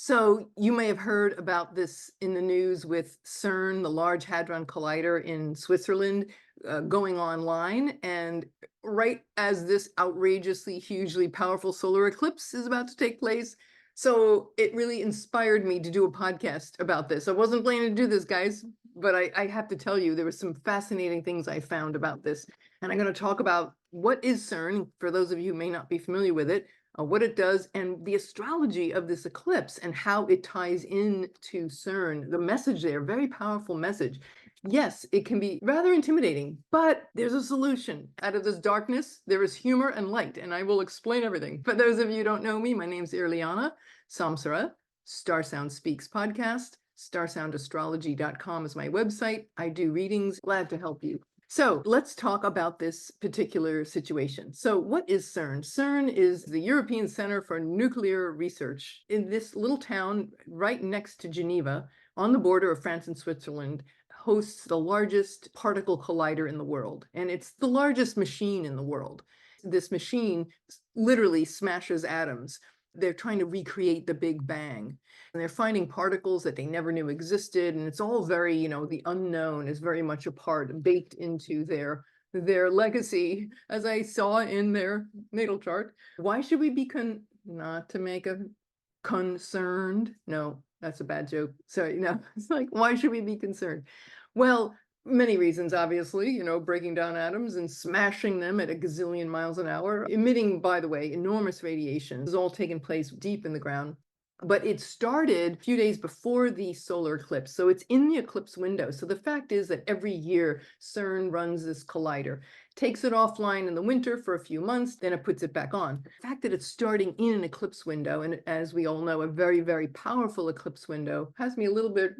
So you may have heard about this in the news with CERN, the Large Hadron Collider in Switzerland, going online. And right as this outrageously, hugely powerful solar eclipse is about to take place. So it really inspired me to do a podcast about this. I wasn't planning to do this, guys, but I have to tell you, there were some fascinating things I found about this. And I'm going to talk about what is CERN, for those of you who may not be familiar with it, what it does, and the astrology of this eclipse and how it ties in to CERN. The message there, very powerful message. Yes, it can be rather intimidating, but there's a solution. Out of this darkness, there is humor and light, and I will explain everything. For those of you who don't know me, my name's Irlianna Samsara, StarSound Speaks podcast. StarSoundastrology.com is my website. I do readings. Glad to help you. So let's talk about this particular situation. So what is CERN? CERN is the European Center for Nuclear Research in this little town right next to Geneva on the border of France and Switzerland. Hosts the largest particle collider in the world, and it's the largest machine in the world. This machine literally smashes atoms. They're trying to recreate the Big Bang. And they're finding particles that they never knew existed. And it's all very, the unknown is very much a part, baked into their legacy, as I saw in their natal chart. Why should we be not to make a concerned? No, that's a bad joke. Sorry, no, it's like, why should we be concerned? Well, many reasons, obviously, breaking down atoms and smashing them at a gazillion miles an hour, emitting, by the way, enormous radiation. This is all taking place deep in the ground. But it started a few days before the solar eclipse. So it's in the eclipse window. So the fact is that every year CERN runs this collider, takes it offline in the winter for a few months, then it puts it back on. The fact that it's starting in an eclipse window, and as we all know, a very, very powerful eclipse window, has me a little bit,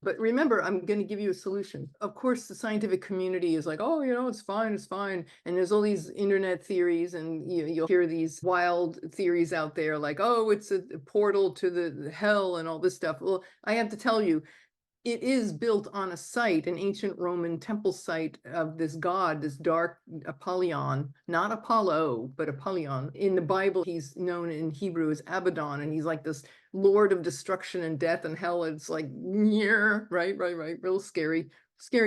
but remember, I'm going to give you a solution. Of course, the scientific community is like, oh, it's fine, it's fine. And there's all these internet theories, and you'll hear these wild theories out there like, oh, it's a portal to the hell and all this stuff. Well, I have to tell you, it is built on a site, an ancient Roman temple site of this god, this dark Apollyon, not Apollo, but Apollyon. In the Bible, he's known in Hebrew as Abaddon, and he's like this lord of destruction and death and hell. It's like, yeah, right, real scary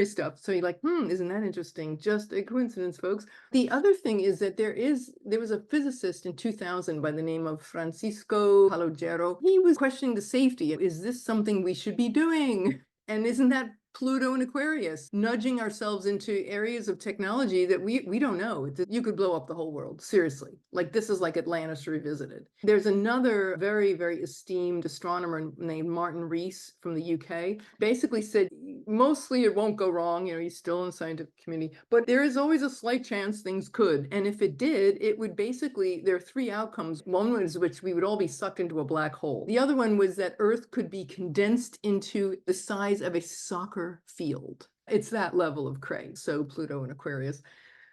stuff. So you're like, isn't that interesting? Just a coincidence, folks. The other thing is that there was a physicist in 2000 by the name of Francisco Palogero. He was questioning the safety. Is this something we should be doing? And isn't that Pluto and Aquarius, nudging ourselves into areas of technology that we don't know? You could blow up the whole world, seriously. Like, this is like Atlantis revisited. There's another very, very esteemed astronomer named Martin Rees from the UK, basically said, mostly it won't go wrong, he's still in the scientific community, but there is always a slight chance things could. And if it did, it would basically, there are three outcomes. One was which we would all be sucked into a black hole. The other one was that Earth could be condensed into the size of a soccer field. It's that level of cray. So Pluto and Aquarius.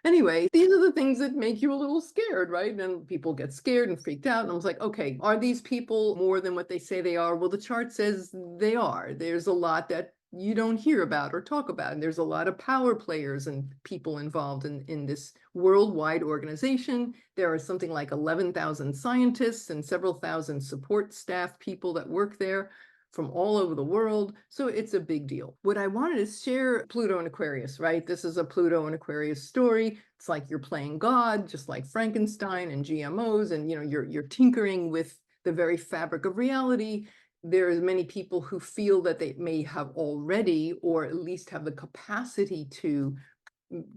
Anyway, these are the things that make you a little scared, right? And people get scared and freaked out. And I was like, okay, are these people more than what they say they are? Well, the chart says they are. There's a lot that you don't hear about or talk about. And there's a lot of power players and people involved in this worldwide organization. There are something like 11,000 scientists and several thousand support staff people that work there from all over the world. So it's a big deal. What I wanted to share, Pluto and Aquarius, right? This is a Pluto and Aquarius story. It's like you're playing God, just like Frankenstein and GMOs, and you're tinkering with the very fabric of reality. There's many people who feel that they may have already, or at least have the capacity to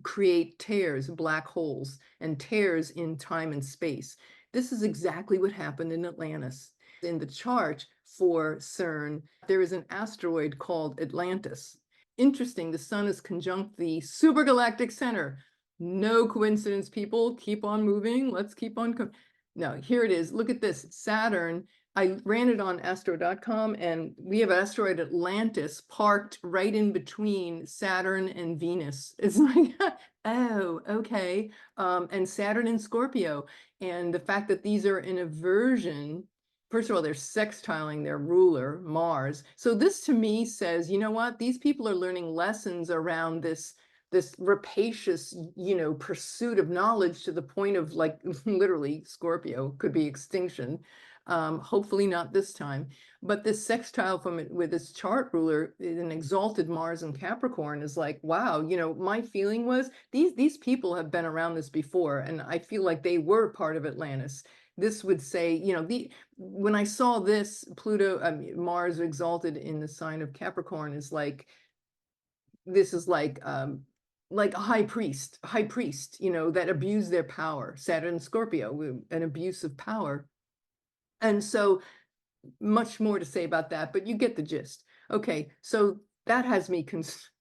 create tears, black holes, and tears in time and space. This is exactly what happened in Atlantis. In the chart for CERN, there is an asteroid called Atlantis. Interesting, the sun is conjunct the supergalactic center. No coincidence, people. Keep on moving. Let's keep on. No, here it is. Look at this. Saturn. I ran it on astro.com, and we have asteroid Atlantis parked right in between Saturn and Venus. It's like, oh, okay. And Saturn in Scorpio. And the fact that these are in aversion, first of all, they're sextiling their ruler, Mars. So this to me says, you know what? These people are learning lessons around this rapacious, pursuit of knowledge to the point of, like, literally Scorpio could be extinction. Hopefully not this time. But this sextile from it with this chart ruler, an exalted Mars in Capricorn, is like, wow, my feeling was these people have been around this before, and I feel like they were part of Atlantis. This would say, when I saw this Mars exalted in the sign of Capricorn is like, this is like a high priest, that abused their power. Saturn Scorpio, an abuse of power. And so much more to say about that, but you get the gist. Okay, so that has me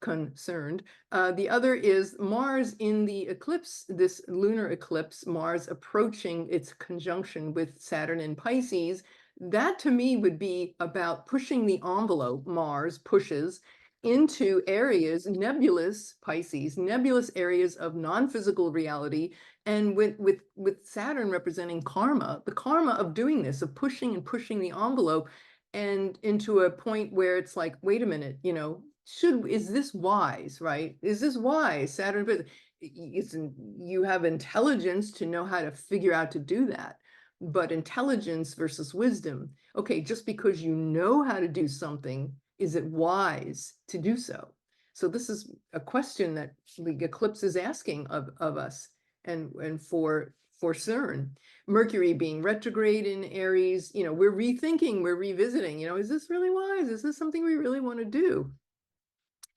concerned. The other is Mars in the eclipse, this lunar eclipse, Mars approaching its conjunction with Saturn in Pisces. That to me would be about pushing the envelope. Mars pushes into areas, nebulous Pisces, nebulous areas of non-physical reality. And with Saturn representing karma, the karma of doing this, of pushing and pushing the envelope, and into a point where it's like, wait a minute, is this wise, right? Is this wise? Saturn, you have intelligence to know how to figure out to do that, but intelligence versus wisdom. Okay, just because you know how to do something, is it wise to do so? So this is a question that the eclipse is asking of us, and for CERN. Mercury being retrograde in Aries, we're rethinking, we're revisiting, is this really wise? Is this something we really want to do?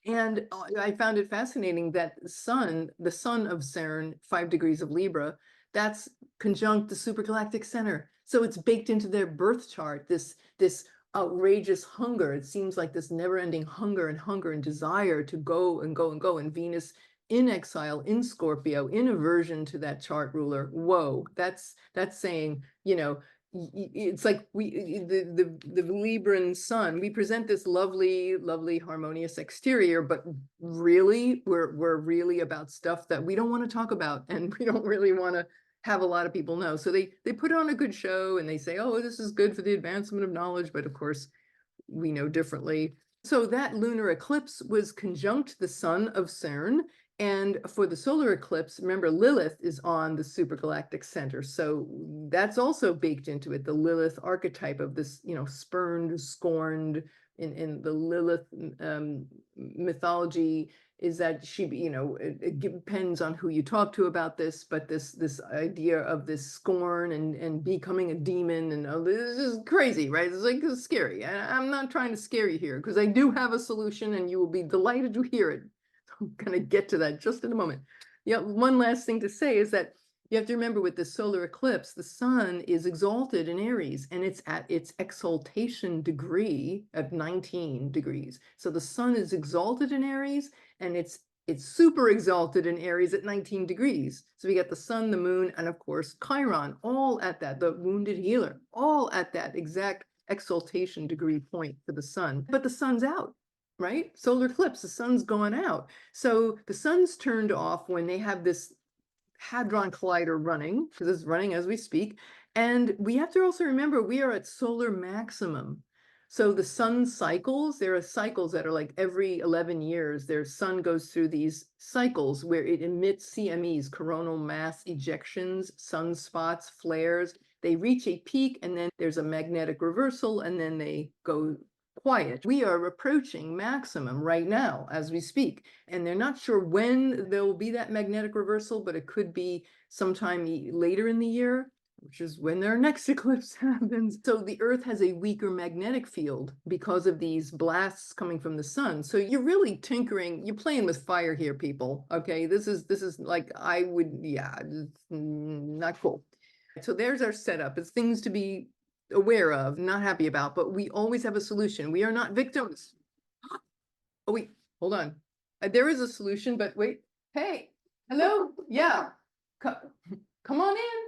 And I found it fascinating that the sun of CERN, 5 degrees of Libra, that's conjunct the supergalactic center. So it's baked into their birth chart, this outrageous hunger. It seems like this never-ending hunger and desire to go and go and go. And Venus in exile in Scorpio, in aversion to that chart ruler. Whoa, that's saying, it's like the Libran sun, we present this lovely, lovely, harmonious exterior, but really we're really about stuff that we don't want to talk about, and we don't really want to have a lot of people know. So they put on a good show and they say, oh, this is good for the advancement of knowledge, but of course we know differently. So that lunar eclipse was conjunct the sun of CERN. And for the solar eclipse, remember, Lilith is on the supergalactic center. So that's also baked into it, the Lilith archetype of this, spurned, scorned. In the Lilith mythology is that she, it depends on who you talk to about this, but this idea of this scorn and becoming a demon, and this is crazy, right? It's like, it's scary. I'm not trying to scare you here, because I do have a solution and you will be delighted to hear it. I'm going to get to that just in a moment. Yeah, one last thing to say is that you have to remember, with the solar eclipse, the sun is exalted in Aries, and it's at its exaltation degree at 19 degrees. So the sun is exalted in Aries, and it's super exalted in Aries at 19 degrees. So we got the sun, the moon, and of course Chiron, all at that, the wounded healer, all at that exact exaltation degree point for the sun. But the sun's out. Right? Solar eclipse, the sun's gone out. So the sun's turned off when they have this Hadron Collider running, because it's running as we speak. And we have to also remember, we are at solar maximum. So the sun cycles, there are cycles that are like every 11 years, their sun goes through these cycles where it emits CMEs, coronal mass ejections, sunspots, flares. They reach a peak, and then there's a magnetic reversal, and then they go quiet. We are approaching maximum right now as we speak, and they're not sure when there will be that magnetic reversal, but it could be sometime later in the year, which is when their next eclipse happens. So the Earth has a weaker magnetic field because of these blasts coming from the sun. So you're really tinkering, you're playing with fire here, people. Okay, this is like, not cool. So there's our setup. It's things to be aware of, not happy about, but we always have a solution. We are not victims. Oh, wait, hold on. There is a solution, but wait. Hey, hello. Yeah. Come on in.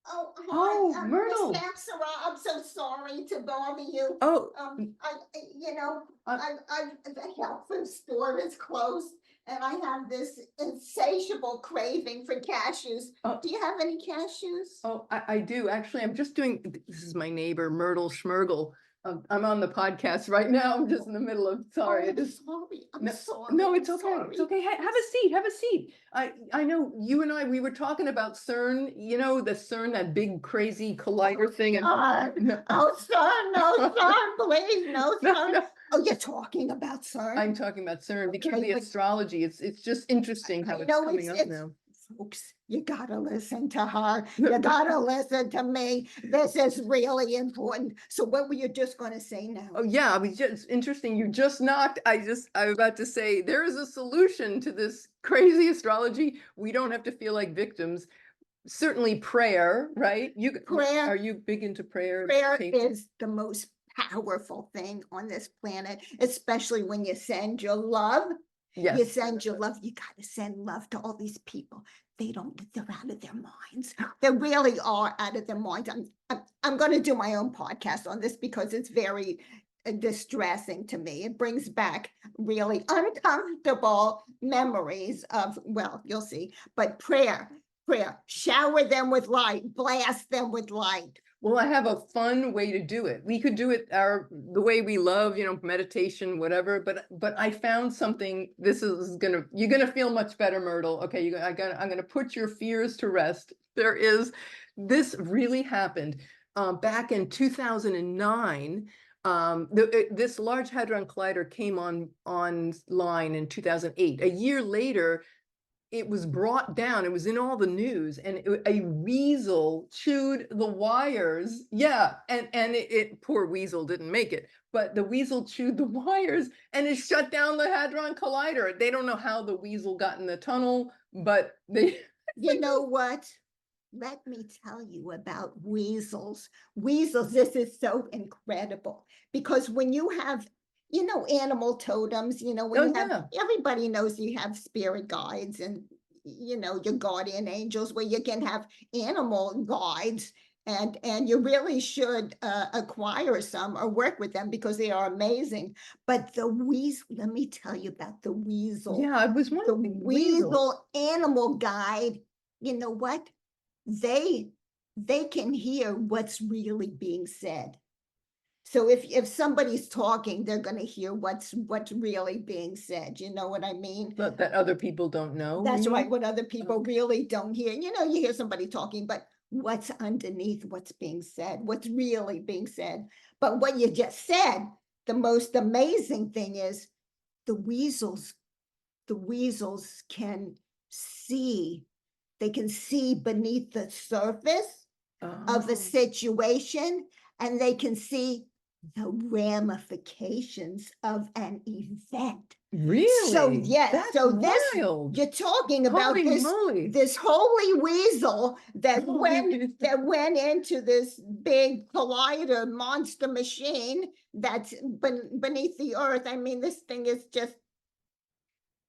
Oh, Myrtle. Miss Samsara, I'm so sorry to bother you. Oh, The health food store is closed, and I have this insatiable craving for cashews. Do you have any cashews? oh, I do. Actually, I'm just doing, this is my neighbor, Myrtle Schmergle. I'm on the podcast right now. I'm just in the middle of, sorry. I'm sorry. I'm sorry. No, it's I'm okay. sorry. It's okay. Have a seat. Have a seat. I know you and I, we were talking about CERN, you know, the CERN, that big crazy collider thing. And Oh, CERN, no, CERN, please, no, No, CERN. no. Oh, you're talking about CERN? I'm talking about CERN because Okay, the but- astrology, it's just interesting how I it's know coming up now. Folks, you gotta listen to her. You gotta listen to me. This is really important. So what were you just gonna say now? Oh yeah, I mean, just interesting. You just knocked. I was about to say there is a solution to this crazy astrology. We don't have to feel like victims. Certainly prayer, right? Prayer. Are you big into prayer? Prayer Painting? is the most powerful thing on this planet, especially when you send your love. Yes. You send your love. You got to send love to all these people. They're out of their minds. They really are out of their minds. I'm going to do my own podcast on this because it's very distressing to me. It brings back really uncomfortable memories of, well, you'll see, but prayer, shower them with light, blast them with light. Well, I have a fun way to do it. We could do it the way we love, you know, meditation, whatever. But I found something. You're gonna feel much better, Myrtle. Okay, I'm gonna put your fears to rest. This really happened back in 2009. This Large Hadron Collider came online in 2008. A year later, it was brought down. It was in all the news, and a weasel chewed the wires. Yeah, and it poor weasel didn't make it, but the weasel chewed the wires, and it shut down the Hadron Collider. They don't know how the weasel got in the tunnel, but they. You know what? Let me tell you about weasels. Weasels, this is so incredible because when you have, you know, animal totems, you know, when you have, everybody knows you have spirit guides and, you know, your guardian angels where you can have animal guides, and you really should acquire some or work with them because they are amazing. But the weasel, let me tell you about the weasel. Yeah, I was wondering. The weasel animal guide, you know what? They can hear what's really being said. So if somebody's talking, they're going to hear what's really being said. You know what I mean? But that other people don't know. That's right. What other people really don't hear. You know, you hear somebody talking, but what's underneath what's being said, what's really being said. But what you just said, the most amazing thing is the weasels can see. They can see beneath the surface of the situation, and they can see the ramifications of an event. Really? So yes, That's so this wild. you're talking about Holy moly. this holy weasel that went into this big collider monster machine that's beneath the earth. I mean, this thing is just.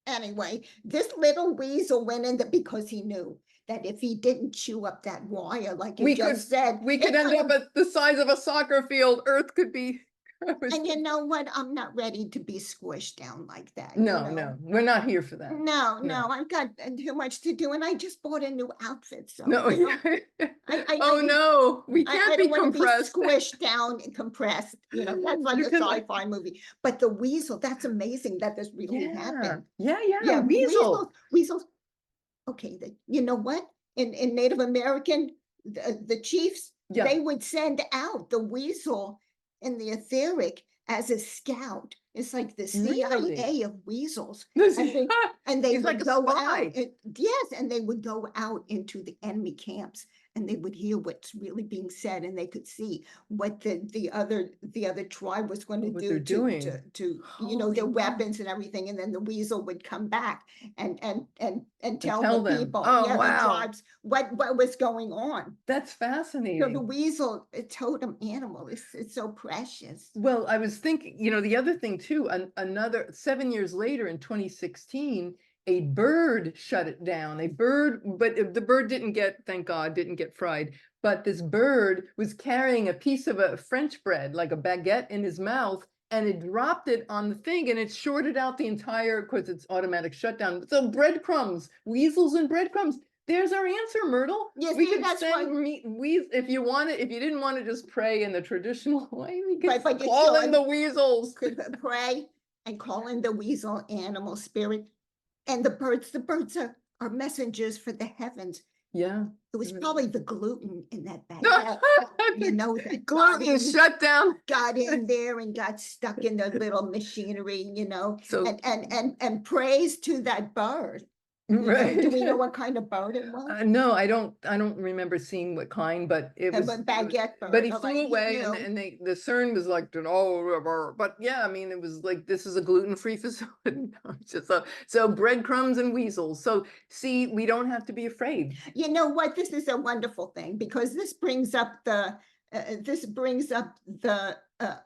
Anyway, this little weasel went in because he knew that if he didn't chew up that wire, like you just said, we could end up at the size of a soccer field. Earth could be. And you know what? I'm not ready to be squished down like that. No, you know? no, we're not here for that. No, I've got too much to do, and I just bought a new outfit. So no, you know, no, we can't be compressed. Be squished down and compressed. You know, that's like a sci-fi movie. But the weasel, that's amazing that this really happened. Yeah, weasels. Okay, you know what? In Native American, the chiefs, they would send out the weasel in the etheric as a scout. It's like the CIA of weasels. And they would like go out. Yes, and they would go out into the enemy camps, and they would hear what's really being said, and they could see what the other tribe was going to do to you know, their weapons and everything. And then the weasel would come back and tell the people, the tribes what was going on. That's fascinating. So the weasel, a totem animal, it's so precious. Well, I was thinking, you know, the other thing too, another 7 years later in 2016, a bird shut it down. But the bird thank God, didn't get fried. But this bird was carrying a piece of a French bread, like a baguette, in his mouth, and it dropped it on the thing, and it shorted out the entire, of course, it's automatic shutdown. So breadcrumbs, weasels and breadcrumbs. there's our answer, Myrtle. Yes, We see, could that's send why- if you wanted, if you didn't want to just pray in the traditional way, we could But you call in should. the weasels. Could pray and call in the weasel animal spirit and the birds are messengers for the heavens. Yeah. It was probably the gluten in that bag. You know, that Gluten shut down. got in there and got stuck in the little machinery, you know, So and praise to that bird. You know, right. do we know what kind of bird it was? No, I don't remember seeing what kind, but it was, baguette bird. but he all flew right, he away knew. and the CERN was like, oh, but yeah, I mean, it was like, this is a gluten-free facility. No, it's just so breadcrumbs and weasels. So see, we don't have to be afraid. You know what? This is a wonderful thing because this brings up the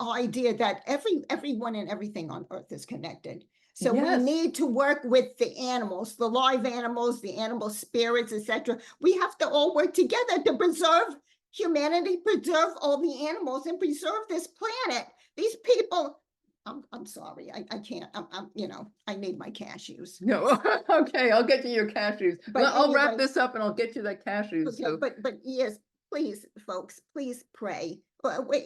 idea that everyone and everything on Earth is connected. So Yes. we need to work with the animals, the live animals, the animal spirits, etc. We have to all work together to preserve humanity, preserve all the animals, and preserve this planet. These people. I'm sorry, I can't. I'm you know, I need my cashews. No, okay, I'll get you your cashews. But I'll wrap anyway, this up and I'll get you that cashews. okay, So. but yes, please, folks, please pray.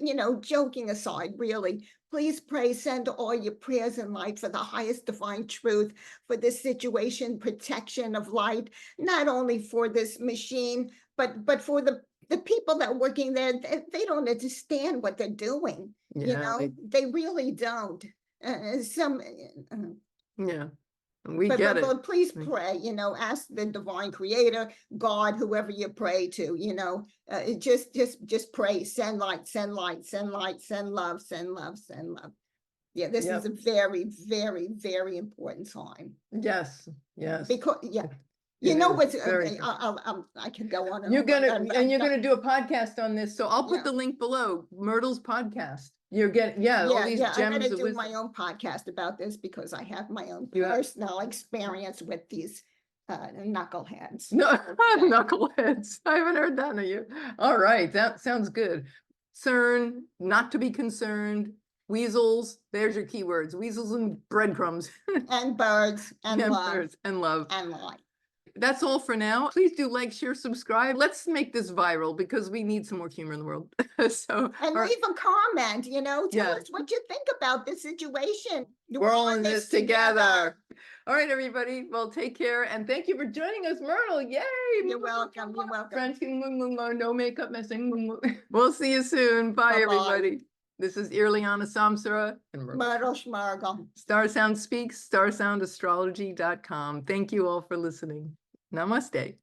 You know, joking aside, really, please pray, send all your prayers and light for the highest divine truth, for this situation, protection of light, not only for this machine, but for the people that are working there. They don't understand what they're doing. Yeah, you know, they really don't. Yeah. We get it. But please pray, you know, ask the divine creator, God, whoever you pray to, you know, just pray, send light, send light, send light, send love, send love, send love. Yeah, this is a very, very, very important time. Yes, yes. Because, you know what's, okay, I can go on. You're gonna do a podcast on this, so I'll put the link below, Myrtle's podcast. You're getting, all these gems. I'm gonna of do wisdom. my own podcast about this because I have my own personal experience with these knuckleheads. No, knuckleheads. I haven't heard that of you. All right, that sounds good. CERN, not to be concerned. Weasels, there's your keywords. Weasels and breadcrumbs. And birds and love. Birds and love. And light. That's all for now. Please do like, share, subscribe. Let's make this viral because we need some more humor in the world. And leave a comment, you know, tell us what you think about this situation. We're all in this together. All right, everybody. Well, take care. And thank you for joining us, Myrtle. Yay. You're welcome. You're welcome. French, no makeup messing. We'll see you soon. Bye, everybody. This is Irlianna Samsara and Myrtle Schmergle. StarSound Speaks, StarSoundastrology.com. Thank you all for listening. Namaste.